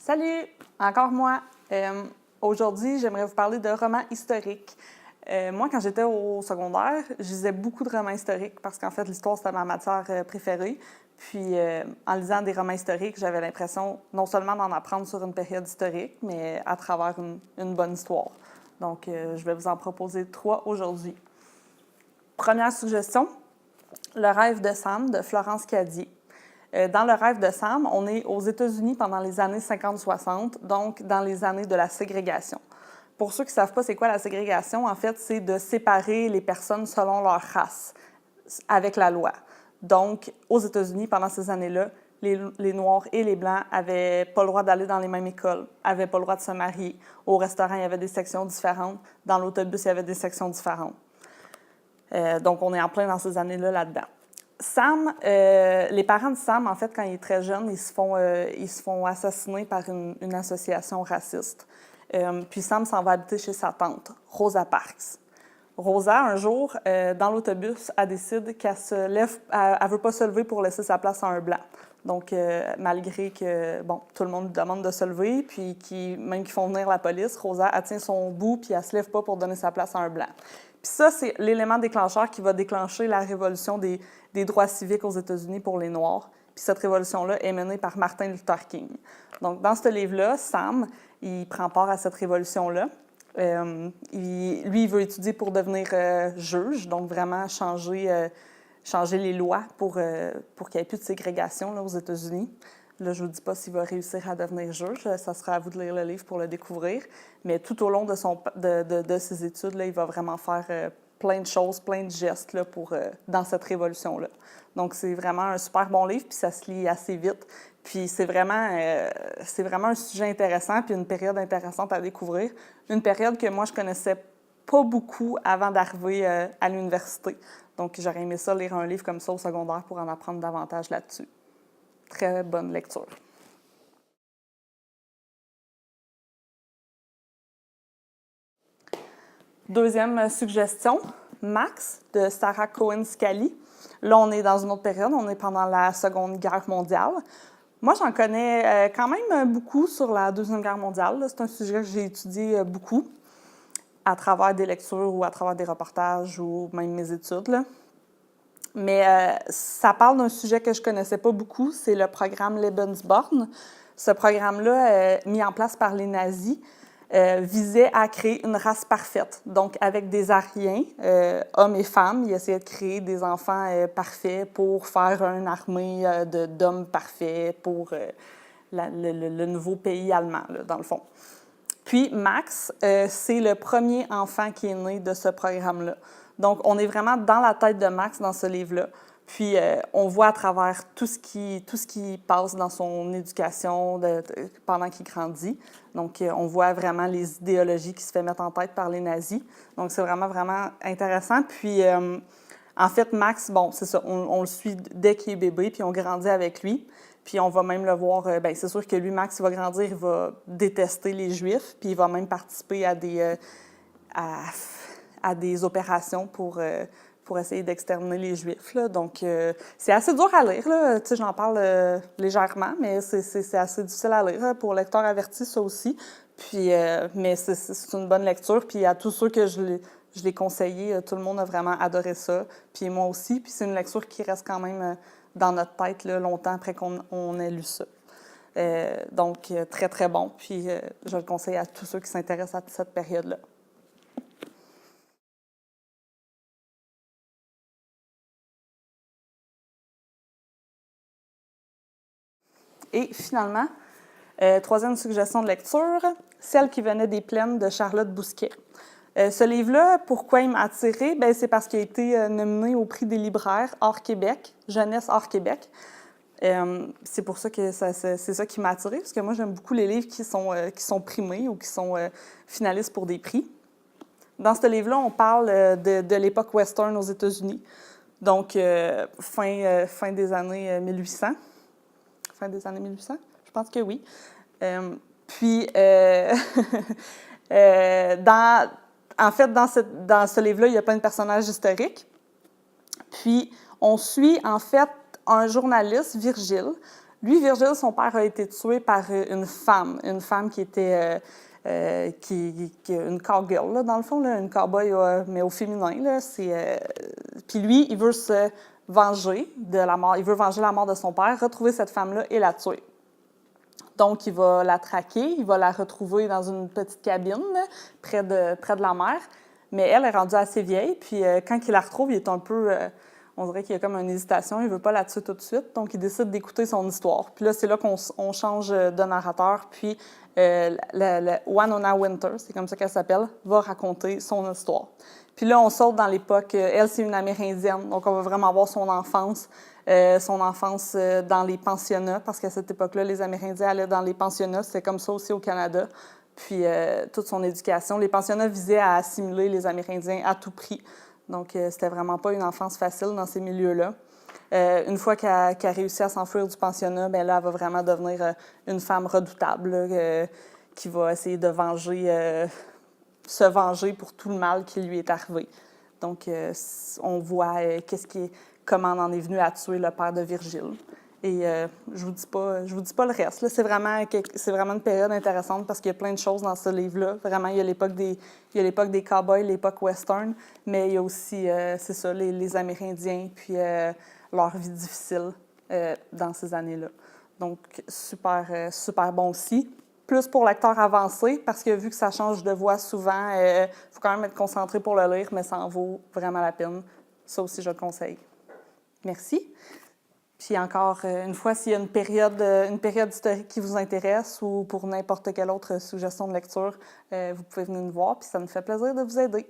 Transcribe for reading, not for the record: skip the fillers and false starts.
Salut! Encore moi. Aujourd'hui, j'aimerais vous parler de romans historiques. Moi, quand j'étais au secondaire, je lisais beaucoup de romans historiques parce qu'en fait, l'histoire, c'était ma matière préférée. Puis, en lisant des romans historiques, j'avais l'impression non seulement d'en apprendre sur une période historique, mais à travers une bonne histoire. Donc, je vais vous en proposer 3 aujourd'hui. Première suggestion, Le rêve de Sam de Florence Cadier. Dans Le rêve de Sam, on est aux États-Unis pendant les années 50-60, donc dans les années de la ségrégation. Pour ceux qui ne savent pas c'est quoi la ségrégation, en fait, c'est de séparer les personnes selon leur race avec la loi. Donc, aux États-Unis, pendant ces années-là, les Noirs et les Blancs n'avaient pas le droit d'aller dans les mêmes écoles, n'avaient pas le droit de se marier. Au restaurant, il y avait des sections différentes. Dans l'autobus, il y avait des sections différentes. Donc, on est en plein dans ces années-là là-dedans. Sam, les parents de Sam, en fait, quand il est très jeune, ils se font assassiner par une association raciste. Puis Sam s'en va habiter chez sa tante, Rosa Parks. Rosa, un jour, dans l'autobus, elle décide qu'elle se lève, elle veut pas se lever pour laisser sa place à un blanc. Donc, malgré que, bon, tout le monde lui demande de se lever, puis même qu'ils font venir la police, Rosa, elle tient son bout, puis elle se lève pas pour donner sa place à un blanc. Puis ça, c'est l'élément déclencheur qui va déclencher la révolution des droits civiques aux États-Unis pour les Noirs. Puis cette révolution-là est menée par Martin Luther King. Donc, dans ce livre-là, Sam, il prend part à cette révolution-là. Il veut étudier pour devenir juge, donc vraiment changer les lois pour qu'il n'y ait plus de ségrégation là, aux États-Unis. Là, je ne vous dis pas s'il va réussir à devenir juge, ça sera à vous de lire le livre pour le découvrir. Mais tout au long de ses études, là, il va vraiment faire plein de choses, plein de gestes là, dans cette révolution-là. Donc, c'est vraiment un super bon livre, puis ça se lit assez vite. Puis c'est vraiment un sujet intéressant, puis une période intéressante à découvrir. Une période que moi, je connaissais pas beaucoup avant d'arriver à l'université. Donc, j'aurais aimé ça, lire un livre comme ça au secondaire pour en apprendre davantage là-dessus. Très bonne lecture. Deuxième suggestion, Max de Sarah Cohen Scalie. Là, on est dans une autre période, on est pendant la Seconde Guerre mondiale. Moi, j'en connais quand même beaucoup sur la Deuxième Guerre mondiale. C'est un sujet que j'ai étudié beaucoup à travers des lectures ou à travers des reportages ou même mes études. Là. Mais ça parle d'un sujet que je ne connaissais pas beaucoup, c'est le programme Lebensborn. Ce programme-là, mis en place par les nazis, visait à créer une race parfaite. Donc, avec des Aryens, hommes et femmes, ils essayaient de créer des enfants parfaits pour faire une armée d'hommes parfaits pour le nouveau pays allemand, là, dans le fond. Puis, Max, c'est le premier enfant qui est né de ce programme-là. Donc, on est vraiment dans la tête de Max dans ce livre-là. Puis, on voit à travers tout ce qui passe dans son éducation pendant qu'il grandit. Donc, on voit vraiment les idéologies qui se fait mettre en tête par les nazis. Donc, c'est vraiment, vraiment intéressant. Puis, en fait, Max, bon, c'est ça, on le suit dès qu'il est bébé, puis on grandit avec lui. Puis, on va même le voir, bien, c'est sûr que lui, Max, il va grandir, il va détester les Juifs, puis il va même participer à des opérations pour essayer d'exterminer les Juifs. Là. Donc, c'est assez dur à lire. Là. Tu sais, j'en parle légèrement, mais c'est assez difficile à lire. Pour lecteurs avertis, ça aussi. Puis, mais c'est une bonne lecture. Puis, à tous ceux que je l'ai conseillé, tout le monde a vraiment adoré ça. Puis, moi aussi. Puis, c'est une lecture qui reste quand même dans notre tête là, longtemps après qu'on ait lu ça. Donc, très, très bon. Puis, je le conseille à tous ceux qui s'intéressent à cette période-là. Et finalement, troisième suggestion de lecture, Celle qui venait des plaines de Charlotte Bousquet. Ce livre-là, pourquoi il m'a attirée? Bien, c'est parce qu'il a été nominé au prix des libraires hors Québec, Jeunesse hors Québec. C'est pour ça que c'est ça qui m'a attirée, parce que moi, j'aime beaucoup les livres qui sont primés ou qui sont finalistes pour des prix. Dans ce livre-là, on parle de l'époque western aux États-Unis, donc fin des années 1800. Fin des années 1800? Je pense que oui. Puis, en fait, dans ce livre-là, il y a plein de personnages historiques. Puis, on suit, en fait, un journaliste, Virgile, Lui, Virgile, son père a été tué par une femme qui était une cowgirl, là, dans le fond, là, une cowboy, mais au féminin. Là, Puis lui, il veut se venger de la mort. Il veut venger la mort de son père, retrouver cette femme-là et la tuer. Donc, il va la traquer, il va la retrouver dans une petite cabine là, près de la mer. Mais elle est rendue assez vieille, puis quand il la retrouve, il est un peu... on dirait qu'il y a comme une hésitation, il veut pas la tuer tout de suite, donc il décide d'écouter son histoire. Puis là, c'est là qu'on change de narrateur, puis Winona Winter, c'est comme ça qu'elle s'appelle, va raconter son histoire. Puis là, on saute dans l'époque, elle, c'est une Amérindienne, donc on va vraiment voir son enfance dans les pensionnats, parce qu'à cette époque-là, les Amérindiens allaient dans les pensionnats, c'est comme ça aussi au Canada. Puis toute son éducation. Les pensionnats visaient à assimiler les Amérindiens à tout prix. Donc, c'était vraiment pas une enfance facile dans ces milieux-là. Une fois qu'elle a réussi à s'enfuir du pensionnat, bien là, elle va vraiment devenir une femme redoutable là, qui va essayer de se venger pour tout le mal qui lui est arrivé. Donc, on voit comment on en est venu à tuer le père de Virgile. Et je vous dis pas le reste. Là, c'est vraiment une période intéressante parce qu'il y a plein de choses dans ce livre-là. Vraiment, il y a l'époque des cowboys, l'époque western, mais il y a aussi, c'est ça, les Amérindiens, puis leur vie difficile dans ces années-là. Donc, super bon aussi. Plus pour lecteur avancé, parce que vu que ça change de voix souvent, il faut quand même être concentré pour le lire, mais ça en vaut vraiment la peine. Ça aussi, je le conseille. Merci. Puis encore une fois, s'il y a une période historique qui vous intéresse ou pour n'importe quelle autre suggestion de lecture, vous pouvez venir nous voir, puis ça me fait plaisir de vous aider.